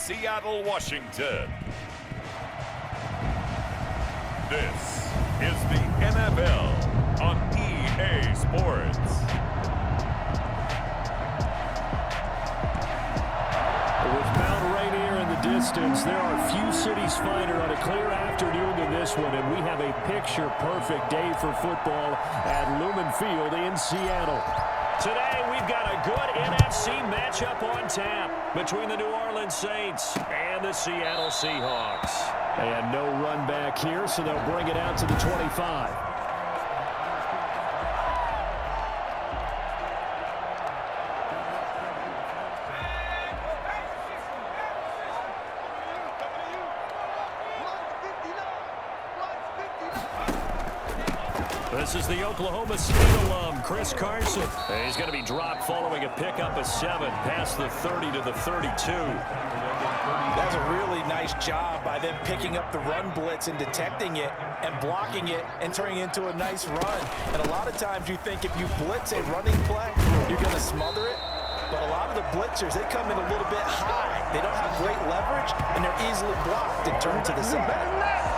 Seattle, Washington. This is the NFL on EA Sports. With Mount Rainier in the distance, there are few cities finer on a clear afternoon than this one, and we have a picture-perfect day for football at Lumen Field in Seattle. Today, we've got a good NFC matchup on tap between the New Orleans Saints and the Seattle Seahawks. And no run back here, so they'll bring it out to the 25. This is the Oklahoma State alum, Chris Carson. He's going to be dropped following a pickup of 7 past the 30 to the 32. That's a really nice job by them picking up the run blitz and detecting it and blocking it and turning it into a nice run. And a lot of times you think if you blitz a running play, you're going to smother it. But a lot of the blitzers, they come in a little bit high. They don't have great leverage, and they're easily blocked and turned to the side.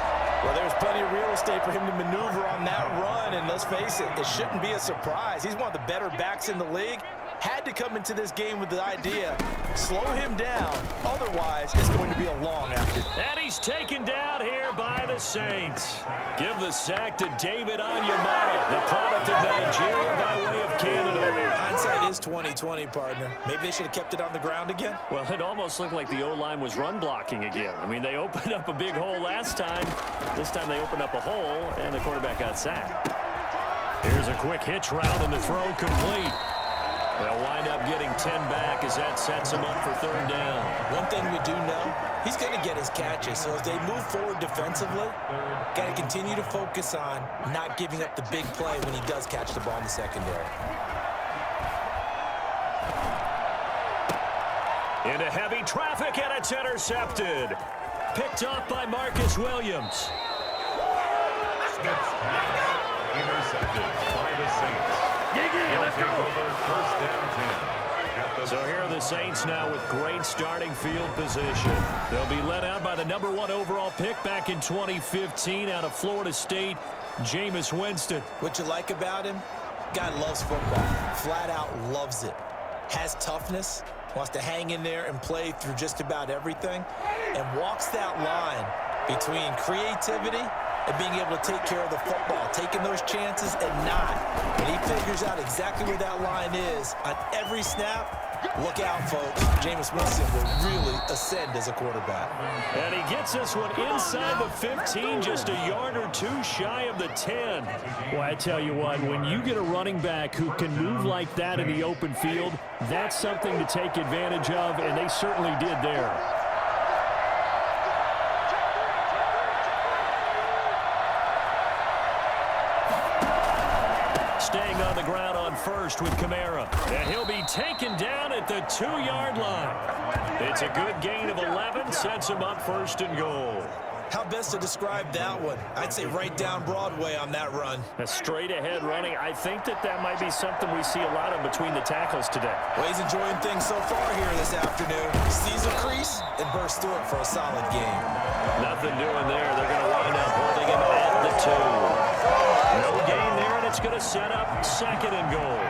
Well, there's plenty of real estate for him to maneuver on that run, and let's face it, it shouldn't be a surprise. He's one of the better backs in the league. Had to come into this game with the idea, slow him down, otherwise it's going to be a long afternoon. And he's taken down here by the Saints. Give the sack to David Onyemata, the product of Nigeria by way of Canada. Hindsight is 20/20, partner. Maybe they should have kept it on the ground again. Well, it almost looked like the O-line was run blocking again. I mean, they opened up a big hole last time. This time they opened up a hole, and the quarterback got sacked. Here's a quick hitch route, and the throw complete. They'll wind up getting 10 back as that sets him up for third down. One thing we do know, he's going to get his catches. So as they move forward defensively, got to continue to focus on not giving up the big play when he does catch the ball in the secondary. Into heavy traffic, and it's intercepted. Picked off by Marcus Williams. Intercepted by the Saints. Let's go. First down 10. So here are the Saints now with great starting field position. They'll be led out by the #1 overall pick back in 2015 out of Florida State, Jameis Winston. What you like about him? Guy loves football. Flat out loves it. Has toughness. Wants to hang in there and play through just about everything. And walks that line between creativity and being able to take care of the football, taking those chances and not. And he figures out exactly where that line is on every snap. Look out, folks. Jameis Winston will really ascend as a quarterback. And he gets this one inside the 15, just a yard or two shy of the 10. Well, I tell you what, when you get a running back who can move like that in the open field, that's something to take advantage of, and they certainly did there. Staying on the ground on first with Kamara. And he'll be taken down at the 2-yard line. It's a good gain of 11, sets him up first and goal. How best to describe that one? I'd say right down Broadway on that run. A straight-ahead running. I think that might be something we see a lot of between the tackles today. Well, he's enjoying things so far here this afternoon. Sees a crease and bursts through it for a solid game. Nothing doing there. They're going to wind up holding him at the 2. No gain there, and it's going to set up second and goal.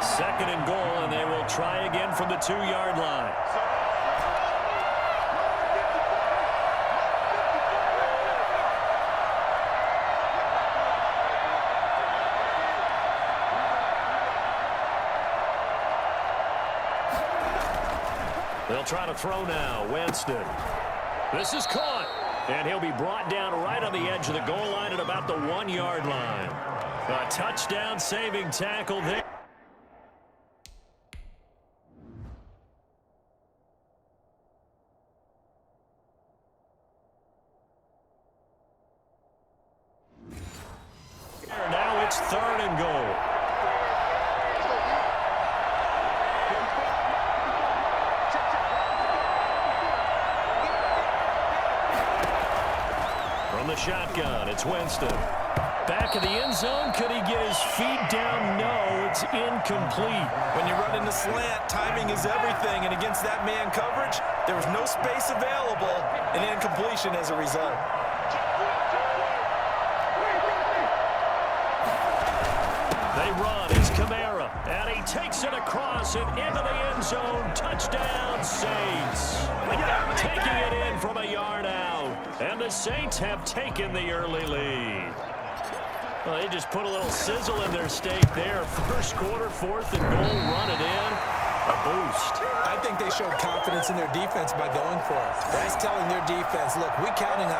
Second and goal, and they will try again from the 2-yard line. They'll try to throw now. Winston. This is caught. And he'll be brought down right on the edge of the goal line at about the 1-yard line. A touchdown saving tackle there. Now it's third and goal. From the shotgun, it's Winston. Back of the end zone. Could he get his feet down? No, it's incomplete. When you run in the slant, timing is everything. And against that man coverage, there was no space available. An incompletion as a result. They run. It's Kamara. And he takes it across and into the end zone. Touchdown, Saints. Taking it in from a yard out. And the Saints have taken the early lead. Well, they just put a little sizzle in their steak there. First quarter, 4th and goal, run it in. A boost. I think they showed confidence in their defense by going for it. That's telling their defense, look, we're counting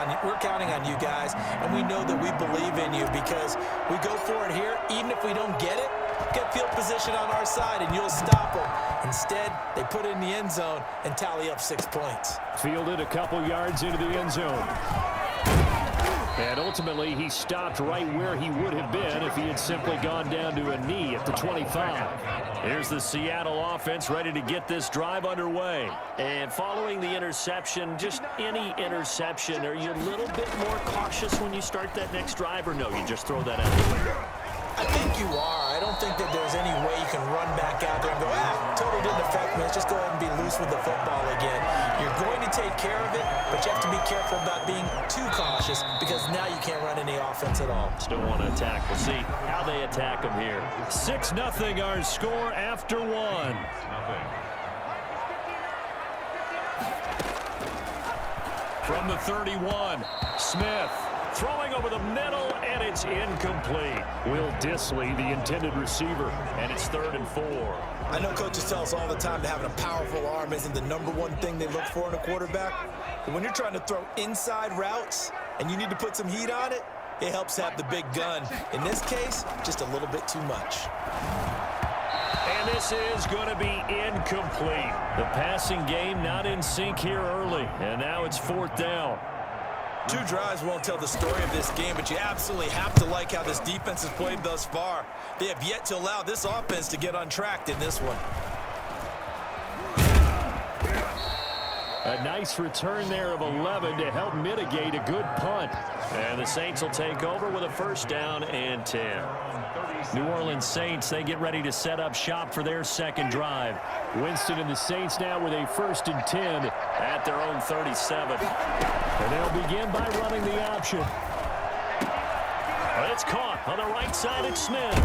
on you guys, and we know that we believe in you because we go for it here. Even if we don't get it, get field position on our side, and you'll stop them. Instead, they put it in the end zone and tally up 6 points. Fielded a couple yards into the end zone. And ultimately, he stopped right where he would have been if he had simply gone down to a knee at the 25. Here's the Seattle offense ready to get this drive underway. And following the interception, just any interception, are you a little bit more cautious when you start that next drive, or no, you just throw that out the window? I think you are. I don't think that there's any way you can run back out there and go, total didn't affect me. Let's just go ahead and be loose with the football again. You're going to take care of it, but you have to be careful about being too cautious because now you can't run any offense at all. Still want to attack. We'll see how they attack them here. 6-0 our score after 1. From the 31, Smith. Throwing over the middle, and it's incomplete. Will Dissly, the intended receiver, and it's 3rd and 4. I know coaches tell us all the time that having a powerful arm isn't the #1 thing they look for in a quarterback. But when you're trying to throw inside routes and you need to put some heat on it, it helps have the big gun. In this case, just a little bit too much. And this is going to be incomplete. The passing game not in sync here early, and now it's 4th down. 2 drives won't tell the story of this game, but you absolutely have to like how this defense has played thus far. They have yet to allow this offense to get untracked in this one. A nice return there of 11 to help mitigate a good punt. And the Saints will take over with a 1st down and 10. New Orleans Saints, they get ready to set up shop for their 2nd drive. Winston and the Saints now with a 1st and 10 at their own 37. And they'll begin by running the option. But it's caught on the right side. It's Smith.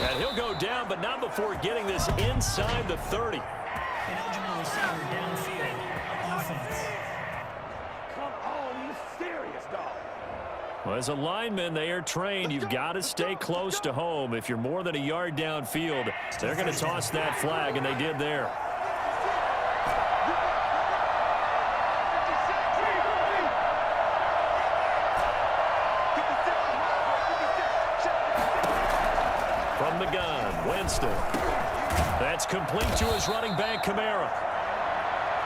And he'll go down, but not before getting this inside the 30. An eligible receiver downfield. Offense. Come on, you serious, dog. Well, as a lineman, they are trained. You've got to stay close to home. If you're more than a yard downfield, they're going to toss that flag, and they did there. From the gun, Winston. That's complete to his running back, Kamara.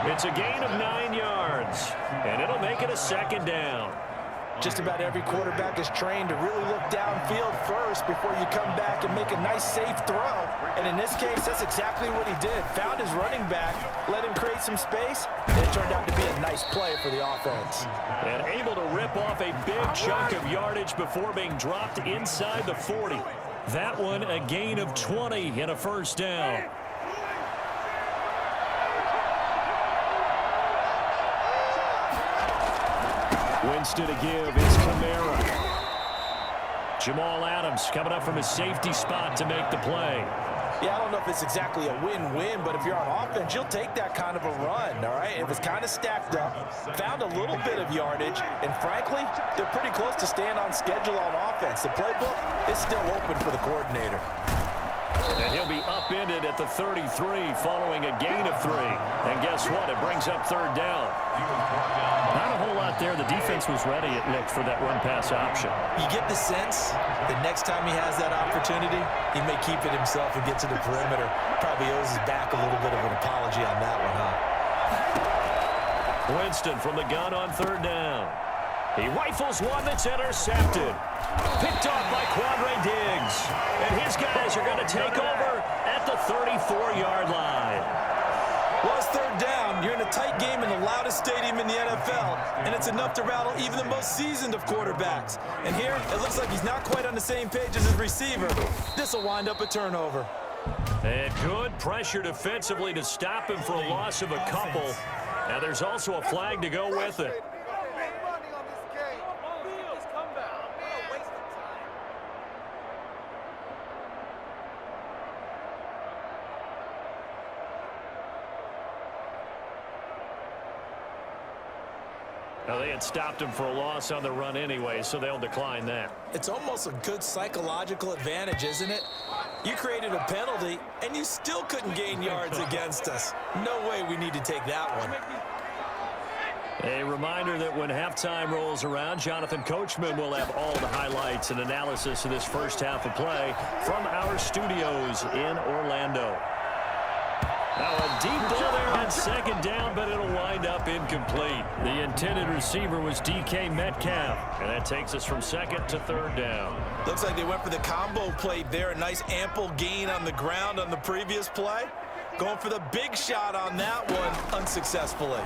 It's a gain of 9 yards, and it'll make it a 2nd down. Just about every quarterback is trained to really look downfield first before you come back and make a nice, safe throw. And in this case, that's exactly what he did. Found his running back, let him create some space, and it turned out to be a nice play for the offense. And able to rip off a big chunk of yardage before being dropped inside the 40. That one a gain of 20 and a 1st down. Winston to give. It's Kamara. Jamal Adams coming up from his safety spot to make the play. Yeah, I don't know if it's exactly a win-win, but if you're on offense, you'll take that kind of a run, all right? It was kind of stacked up, found a little bit of yardage, and frankly, they're pretty close to staying on schedule on offense. The playbook is still open for the coordinator. And he'll be upended at the 33 following a gain of 3. And guess what? It brings up 3rd down. Not a whole lot there. The defense was ready, it looked, for that run-pass option. You get the sense that next time he has that opportunity, he may keep it himself and get to the perimeter. Probably owes his back a little bit of an apology on that one, huh? Winston from the gun on 3rd down. He rifles one that's intercepted. Picked off by Quandre Diggs. And his guys are going to take over at the 34-yard line. Well, it's third down. You're in a tight game in the loudest stadium in the NFL, and it's enough to rattle even the most seasoned of quarterbacks. And here, it looks like he's not quite on the same page as his receiver. This will wind up a turnover. And good pressure defensively to stop him for a loss of a couple. Now there's also a flag to go with it. Now, they had stopped him for a loss on the run anyway, so they'll decline that. It's almost a good psychological advantage, isn't it? You created a penalty, and you still couldn't gain yards against us. No way we need to take that one. A reminder that when halftime rolls around, Jonathan Coachman will have all the highlights and analysis of this first half of play from our studios in Orlando. Now a deep ball there on second down, but it'll wind up incomplete. The intended receiver was DK Metcalf, and that takes us from second to third down. Looks like they went for the combo play there. A nice ample gain on the ground on the previous play. Going for the big shot on that one unsuccessfully.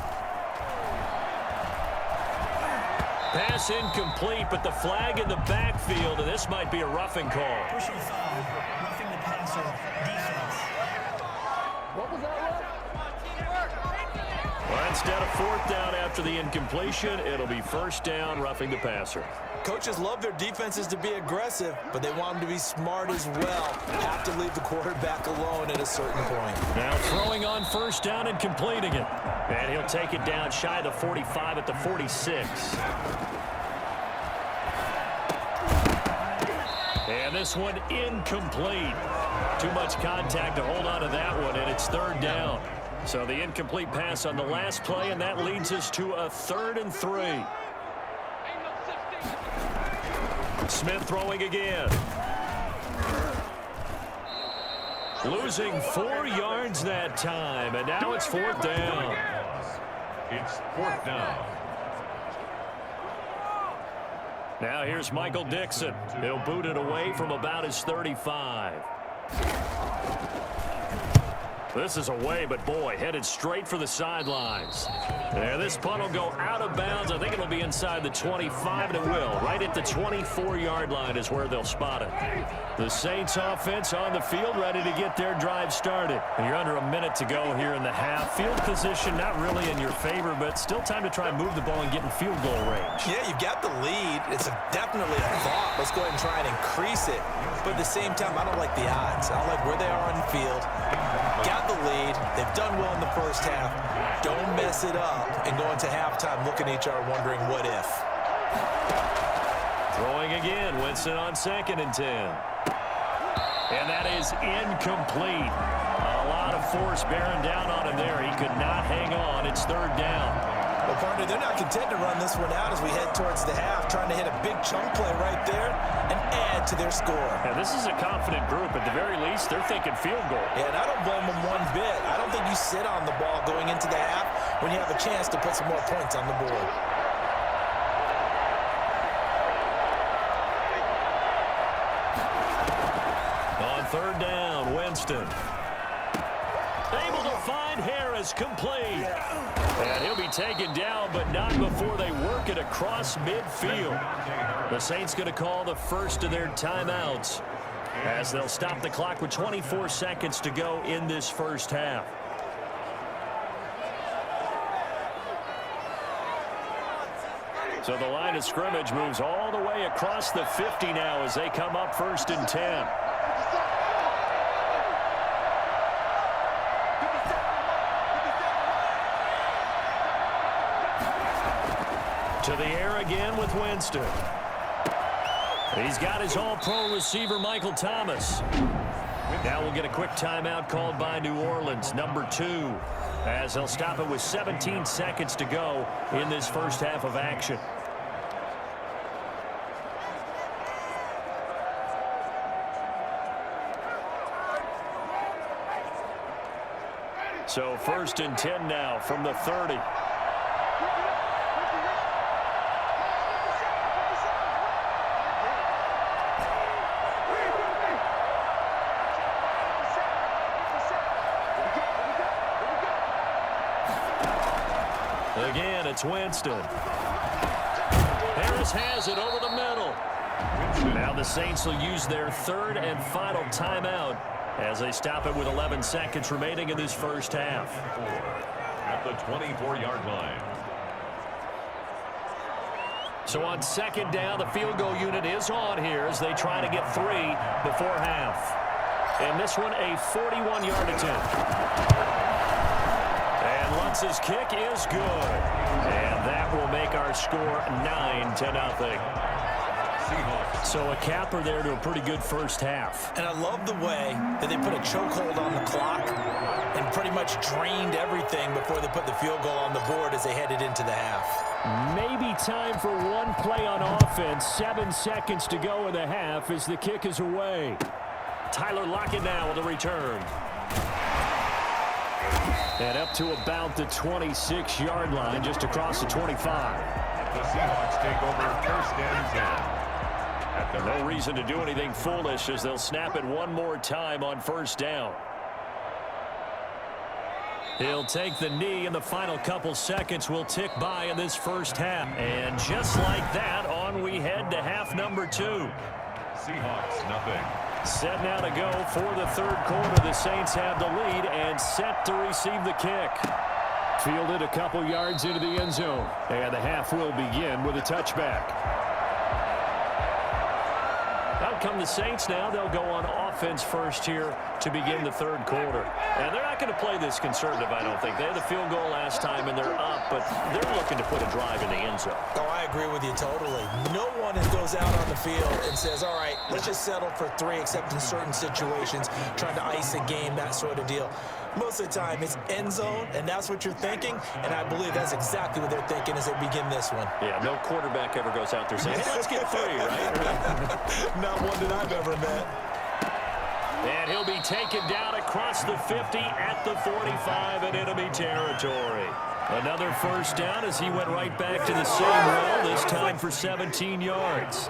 Pass incomplete, but the flag in the backfield, and this might be a roughing call. Personal foul, roughing the passer, defense. Well, instead of fourth down after the incompletion, it'll be first down, roughing the passer. Coaches love their defenses to be aggressive, but they want them to be smart as well. Have to leave the quarterback alone at a certain point. Now throwing on first down and completing it. And he'll take it down shy of the 45 at the 46. And this one incomplete. Too much contact to hold on to that one, and it's third down. So the incomplete pass on the last play, and that leads us to a 3rd and 3. Smith throwing again. Losing 4 yards that time, and now it's fourth down. It's fourth down. Now here's Michael Dixon. He'll boot it away from about his 35. This is away, but boy, headed straight for the sidelines. And this punt will go out of bounds. I think it'll be inside the 25, and it will. Right at the 24-yard line is where they'll spot it. The Saints offense on the field, ready to get their drive started. And you're under a minute to go here in the half. Field position not really in your favor, but still time to try and move the ball and get in field goal range. Yeah, you've got the lead. It's definitely a thought. Let's go ahead and try and increase it. But at the same time, I don't like the odds. I don't like where they are on the field. Got the lead. They've done well in the first half. Don't mess it up and go into halftime looking at each other wondering what if. Throwing again. Winston on 2nd and 10. And that is incomplete. A lot of force bearing down on him there. He could not hang on. It's third down. Well, partner, they're not content to run this one out as we head towards the half, trying to hit a big chunk play right there and add to their score. Now, this is a confident group. At the very least, they're thinking field goal. Yeah, and I don't blame them one bit. I don't think you sit on the ball going into the half when you have a chance to put some more points on the board. On third down, Winston. Able to find Harris, complete. And he'll be taken down, but not before they work it across midfield. The Saints going to call the first of their timeouts as they'll stop the clock with 24 seconds to go in this first half. So the line of scrimmage moves all the way across the 50 now as they come up 1st and 10. To the air again with Winston. He's got his all-pro receiver, Michael Thomas. Now we'll get a quick timeout called by New Orleans, number 2, as they'll stop it with 17 seconds to go in this first half of action. So 1st and 10 now from the 30. Again, it's Winston. Harris has it over the middle. Now the Saints will use their third and final timeout as they stop it with 11 seconds remaining in this first half. At the 24-yard line. So on second down, the field goal unit is on here as they try to get 3 before half. And this one, a 41-yard attempt. And Lutz's kick is good. And that will make our score 9-0. So a capper there to a pretty good first half. And I love the way that they put a chokehold on the clock and pretty much drained everything before they put the field goal on the board as they headed into the half. Maybe time for one play on offense. 7 seconds to go in the half as the kick is away. Tyler Lockett now with a return. And up to about the 26-yard line, just across the 25. The Seahawks take over first and 10. No reason to do anything foolish as they'll snap it one more time on first down. He'll take the knee, and the final couple seconds will tick by in this first half. And just like that, on we head to half number 2. Seahawks, nothing. Set now to go for the third quarter. The Saints have the lead and set to receive the kick. Fielded a couple yards into the end zone. And the half will begin with a touchback. Out come the Saints now. They'll go on offense first here to begin the third quarter. And they're not going to play this conservative, I don't think. They had the field goal last time, and they're up, but they're looking to put a drive in the end zone. Oh, I agree with you totally. No one goes out on the field and says, all right, let's just settle for 3, except in certain situations, trying to ice a game, that sort of deal. Most of the time, it's end zone, and that's what you're thinking, and I believe that's exactly what they're thinking as they begin this one. Yeah, no quarterback ever goes out there saying, hey, let's get 3, right? Not one that I've ever met. And he'll be taken down across the 50 at the 45 in enemy territory. Another first down as he went right back to the same well, this time for 17 yards.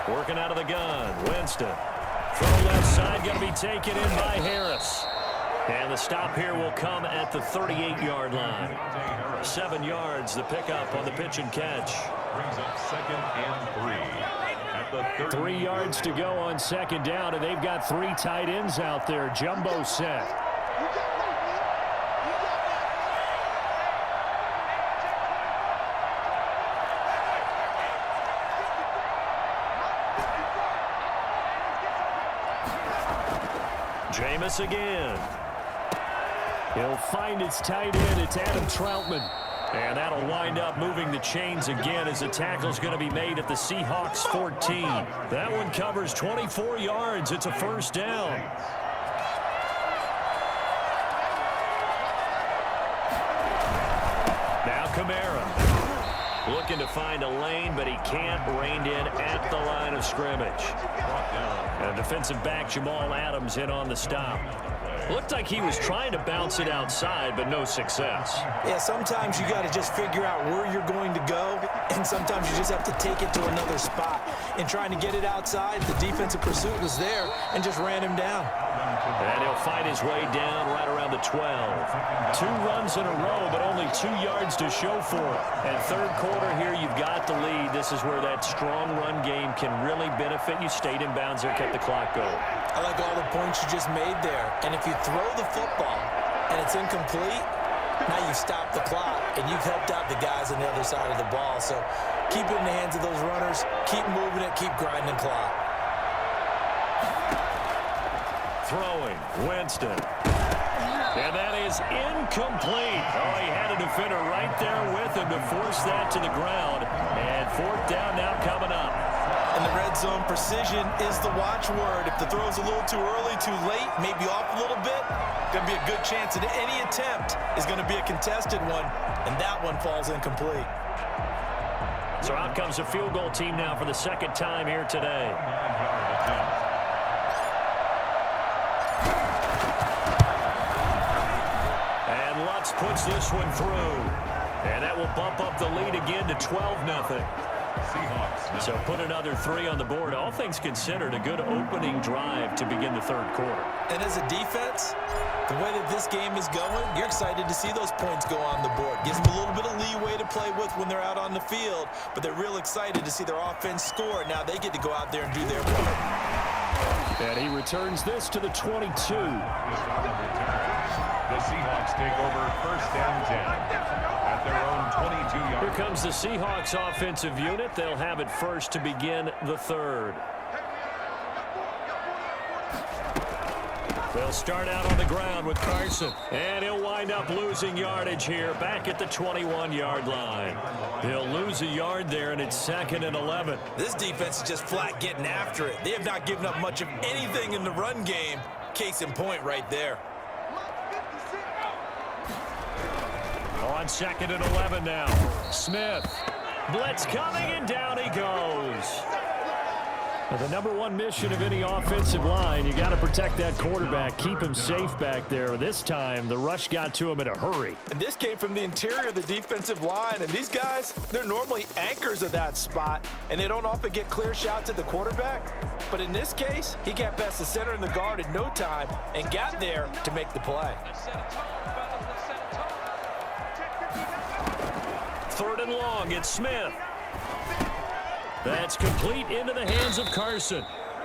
Working out of the gun, Winston. From the left side, going to be taken in by Harris. And the stop here will come at the 38-yard line. 7 yards, the pickup on the pitch and catch. Brings up second and 3. At the 3 yards to go on second down, and they've got 3 tight ends out there. Jumbo set. Jameis again. He'll find his tight end. It's Adam Troutman. And that'll wind up moving the chains again as the tackle's going to be made at the Seahawks 14. That one covers 24 yards. It's a first down. Now Kamara. Looking to find a lane, but he can't. Reined in at the line of scrimmage. And defensive back Jamal Adams in on the stop. Looked like he was trying to bounce it outside, but no success. Yeah, sometimes you got to just figure out where you're going to go, and sometimes you just have to take it to another spot. In trying to get it outside, the defensive pursuit was there and just ran him down. And he'll find his way down right around the 12. 2 runs in a row, but only 2 yards to show for it. And third quarter here, you've got the lead. This is where that strong run game can really benefit you. Stayed in bounds there, kept the clock going. I like all the points you just made there. And if you throw the football and it's incomplete, now you stop the clock, and you've helped out the guys on the other side of the ball. So keep it in the hands of those runners. Keep moving it. Keep grinding clock. Throwing, Winston. And that is incomplete. Oh, he had a defender right there with him to force that to the ground. And fourth down now coming up. In the red zone, precision is the watchword. If the throw's a little too early, too late, maybe off a little bit, going to be a good chance that any attempt is going to be a contested one, and that one falls incomplete. So out comes the field goal team now for the second time here today. And Lutz puts this one through. And that will bump up the lead again to 12-0. Seahawks. So put another 3 on the board. All things considered, a good opening drive to begin the third quarter. And as a defense, the way that this game is going, you're excited to see those points go on the board. Gives them a little bit of leeway to play with when they're out on the field, but they're real excited to see their offense score. Now they get to go out there and do their part. And he returns this to the 22. The Seahawks take over 1st and 10 at their own 22-yard. Here comes the Seahawks offensive unit. They'll have it first to begin the third. They'll start out on the ground with Carson. And he'll wind up losing yardage here back at the 21-yard line. He'll lose a yard there, and it's 2nd and 11. This defense is just flat getting after it. They have not given up much of anything in the run game. Case in point right there. On 2nd and 11 now. Smith. Blitz coming, and down he goes. Well, the number one mission of any offensive line, you got to protect that quarterback, keep him safe back there. This time, the rush got to him in a hurry. And this came from the interior of the defensive line. And these guys, they're normally anchors of that spot, and they don't often get clear shots at the quarterback. But in this case, he got past the center and the guard in no time and got there to make the play. 3rd and long, it's Smith. That's complete into the hands of Carson.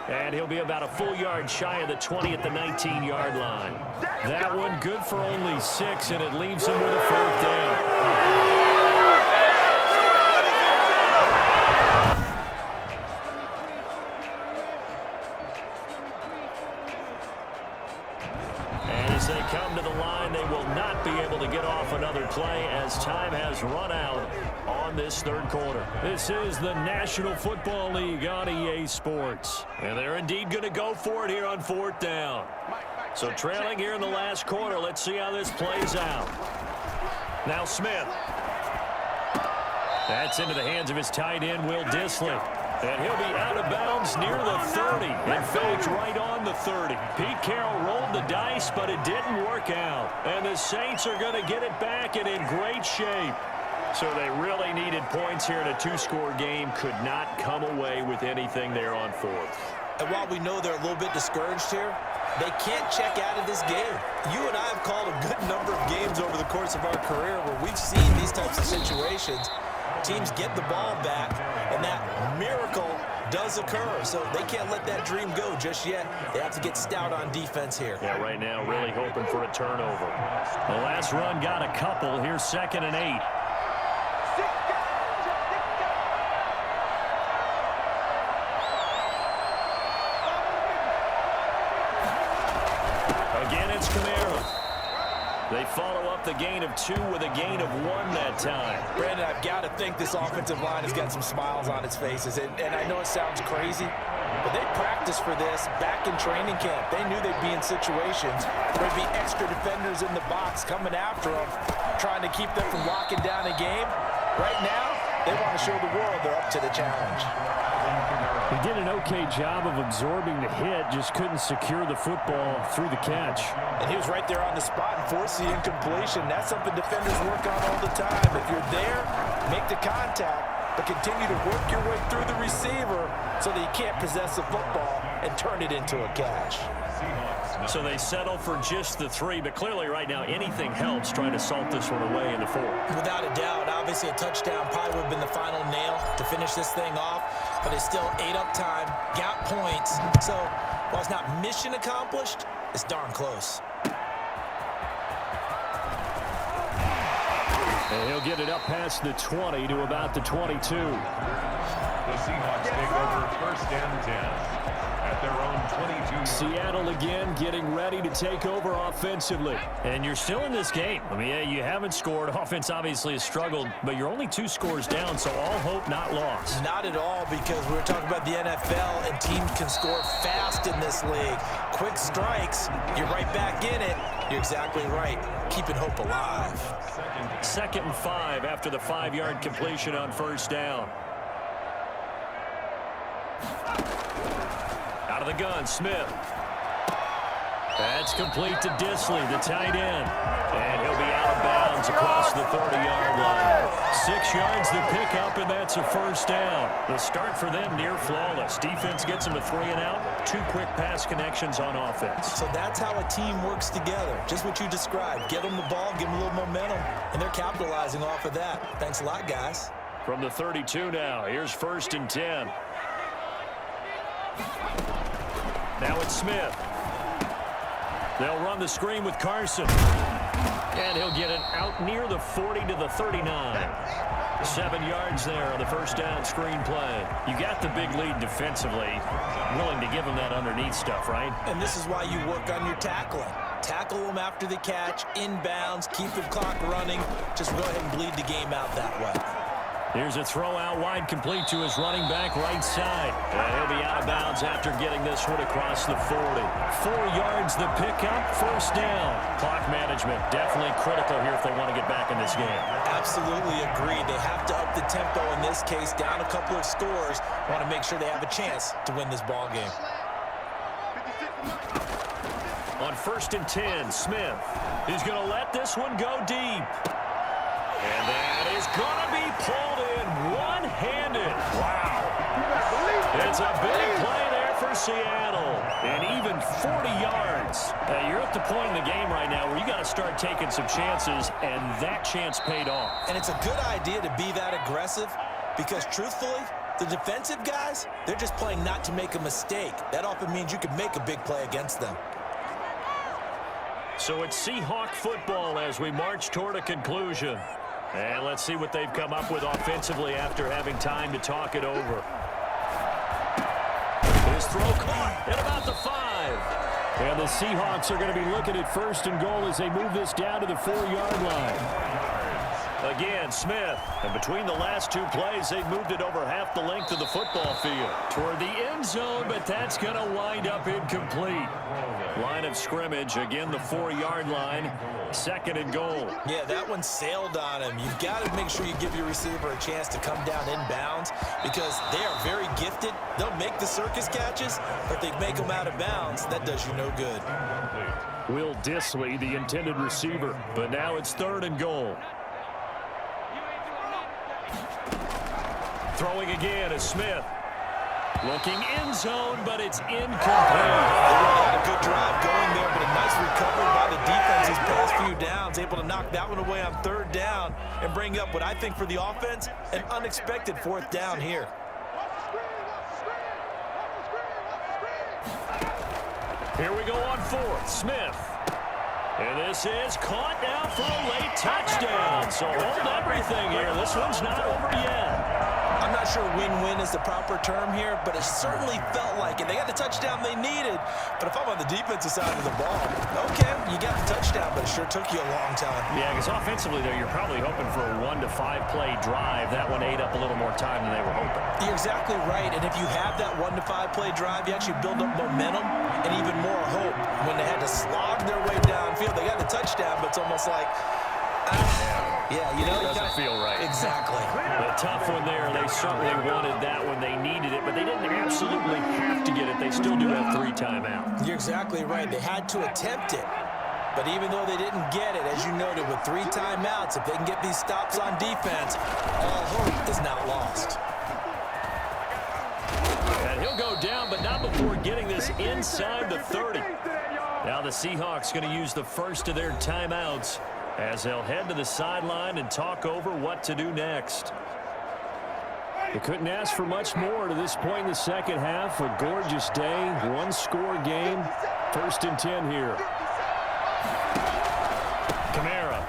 And he'll be about a full yard shy of the 20 at the 19-yard line. That one good for only 6, and it leaves him with a 4th down. And as they come to the line, they will not be able to get off another play as time has run out on this third quarter. This is the National Football League on EA Sports. And they're indeed going to go for it here on 4th down. So trailing here in the last quarter, let's see how this plays out. Now Smith. That's into the hands of his tight end, Will Dissly. And he'll be out of bounds near the 30. In fact, right on the 30. Pete Carroll rolled the dice, but it didn't work out. And the Saints are going to get it back and in great shape. So they really needed points here in a 2-score game. Could not come away with anything there on 4th. And while we know they're a little bit discouraged here, they can't check out of this game. You and I have called a good number of games over the course of our career where we've seen these types of situations. Teams get the ball back, and that miracle does occur. So they can't let that dream go just yet. They have to get stout on defense here. Yeah, right now really hoping for a turnover. The last run got a couple. Here's 2nd and 8. Again, it's Kamara. They follow up the gain of 2 with a gain of 1 that time. Brandon, I've got to think this offensive line has got some smiles on its faces. And I know it sounds crazy, but they practiced for this back in training camp. They knew they'd be in situations where there'd be extra defenders in the box coming after them, trying to keep them from locking down a game. Right now, they want to show the world they're up to the challenge. He did an okay job of absorbing the hit, just couldn't secure the football through the catch. And he was right there on the spot and forced the incompletion. That's something defenders work on all the time. If you're there, make the contact, but continue to work your way through the receiver so that you can't possess the football and turn it into a catch. So they settle for just the 3, but clearly right now anything helps trying to salt this one away in the 4th. Without a doubt, obviously a touchdown probably would have been the final nail to finish this thing off, but they still ate up time, got points. So while it's not mission accomplished, it's darn close. And he'll get it up past the 20 to about the 22. The Seahawks take over 1st and 10 at their own 22. Seattle again getting ready to take over offensively. And you're still in this game. I mean, yeah, you haven't scored. Offense obviously has struggled, but you're only 2 scores down, so all hope not lost. Not at all, because we were talking about the NFL, and teams can score fast in this league. Quick strikes, you're right back in it. You're exactly right. Keeping hope alive. 2nd and 5 after the 5-yard completion on 1st down. Out of the gun, Smith. That's complete to Dissly, the tight end. And he'll be out of bounds goes across the 30-yard line. 6 yards to pick up, and that's a first down. The start for them near flawless. Defense gets them a 3-and-out. 2 quick pass connections on offense. So that's how a team works together. Just what you described. Get them the ball, give them a little momentum, and they're capitalizing off of that. Thanks a lot, guys. From the 32 now, here's 1st and 10. Now it's Smith. They'll run the screen with Carson. And he'll get it out near the 40 to the 39. 7 yards there on the first down screen play. You got the big lead defensively. Willing to give them that underneath stuff, right? And this is why you work on your tackling. Tackle them after the catch, inbounds, keep the clock running. Just go ahead and bleed the game out that way. Here's a throw out wide, complete to his running back right side. And he'll be out of bounds after getting this one across the 40. 4 yards the pickup, first down. Clock management definitely critical here if they want to get back in this game. Absolutely agreed. They have to up the tempo in this case, down a couple of scores. Want to make sure they have a chance to win this ball game. On 1st and 10, Smith is going to let this one go deep. And that is going to be pulled in one-handed. Wow. It's a big play there for Seattle. And even 40 yards. You're at the point in the game right now where you got to start taking some chances, and that chance paid off. And it's a good idea to be that aggressive because, truthfully, the defensive guys, they're just playing not to make a mistake. That often means you can make a big play against them. So it's Seahawk football as we march toward a conclusion. And let's see what they've come up with offensively after having time to talk it over. His throw caught at about the 5. And the Seahawks are going to be looking at 1st and goal as they move this down to the 4-yard line. Again, Smith. And between the last 2 plays, they've moved it over half the length of the football field toward the end zone, but that's going to wind up incomplete. Line of scrimmage, again, the 4-yard line. 2nd and goal. Yeah, that one sailed on him. You've got to make sure you give your receiver a chance to come down inbounds because they are very gifted. They'll make the circus catches, but they make them out of bounds. That does you no good. Will Disley, the intended receiver, but now it's 3rd and goal. Throwing again is Smith. Looking end zone, but it's incomplete. They really had a good drive going there, but a nice recovery by the defense these past few downs. Able to knock that one away on 3rd down and bring up what I think for the offense, an unexpected 4th down here. Here we go on 4th. Smith. And this is caught now for a late touchdown. So hold everything here. This one's not over yet. I'm not sure win-win is the proper term here, but it certainly felt like it. They got the touchdown they needed, but if I'm on the defensive side of the ball, okay, you got the touchdown, but it sure took you a long time. Yeah, because offensively, though, you're probably hoping for a 1 to 5 play drive. That one ate up a little more time than they were hoping. You're exactly right, and if you have that 1 to 5 play drive, you actually build up momentum and even more hope. When they had to slog their way downfield, they got the touchdown, but it's almost like, yeah, you know, it doesn't feel right. Exactly. A tough one there. They certainly wanted that when they needed it, but they didn't absolutely have to get it. They still do have 3 timeouts. You're exactly right. They had to attempt it. But even though they didn't get it, as you noted, with 3 timeouts, if they can get these stops on defense, all hope is not lost. And he'll go down, but not before getting this inside the 30. Now the Seahawks going to use the first of their timeouts as they'll head to the sideline and talk over what to do next. They couldn't ask for much more to this point in the second half. A gorgeous day, 1-score game. 1st and 10 here. Kamara.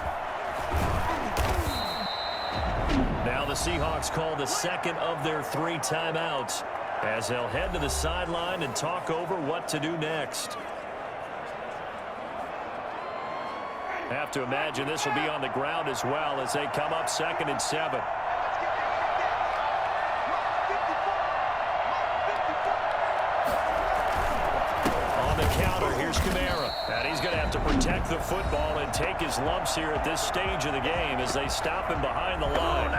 Now the Seahawks call the second of their 3 timeouts as they'll head to the sideline and talk over what to do next. Have to imagine this will be on the ground as well as they come up 2nd and 7. On the counter, here's Kamara. And he's going to have to protect the football and take his lumps here at this stage of the game as they stop him behind the line.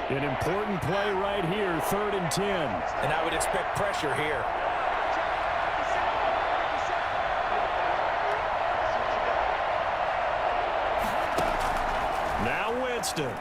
An important play right here, 3rd and 10. And I would expect pressure here. Now Winston.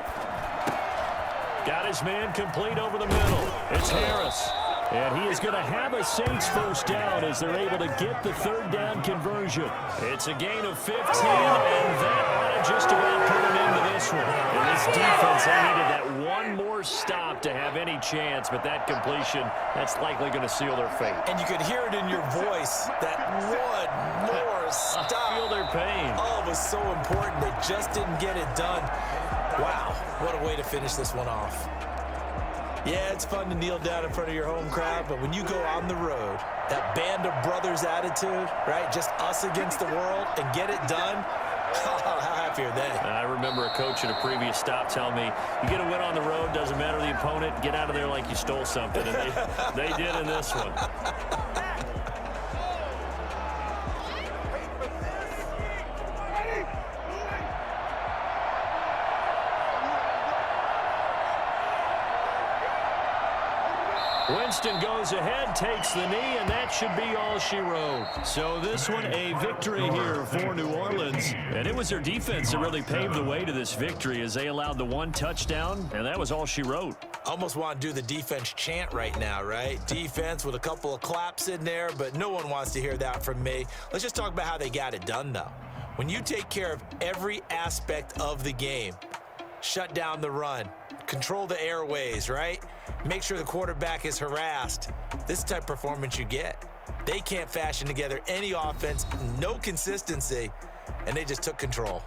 Got his man complete over the middle. It's Harris. And he is going to have a Saints first down as they're able to get the 3rd down conversion. It's a gain of 15, and that ought to just about put him into this one. And this defense, they needed that one more stop to have any chance, but that completion, that's likely going to seal their fate. And you could hear it in your voice, that one more stop. I feel their pain. Oh, it was so important. They just didn't get it done. Wow, what a way to finish this one off. Yeah, it's fun to kneel down in front of your home crowd, but when you go on the road, that band of brothers attitude, right, just us against the world, and get it done, how happy are they? I remember a coach at a previous stop telling me, you get a win on the road, doesn't matter the opponent, get out of there like you stole something, and they did in this one. Winston goes ahead, takes the knee, and that should be all she wrote. So this one, a victory here for New Orleans. And it was their defense that really paved the way to this victory as they allowed the 1 touchdown, and that was all she wrote. Almost want to do the defense chant right now, right? Defense with a couple of claps in there, but no one wants to hear that from me. Let's just talk about how they got it done, though. When you take care of every aspect of the game, shut down the run, control the airways, right? Make sure the quarterback is harassed. This type of performance you get. They can't fashion together any offense, no consistency, and they just took control.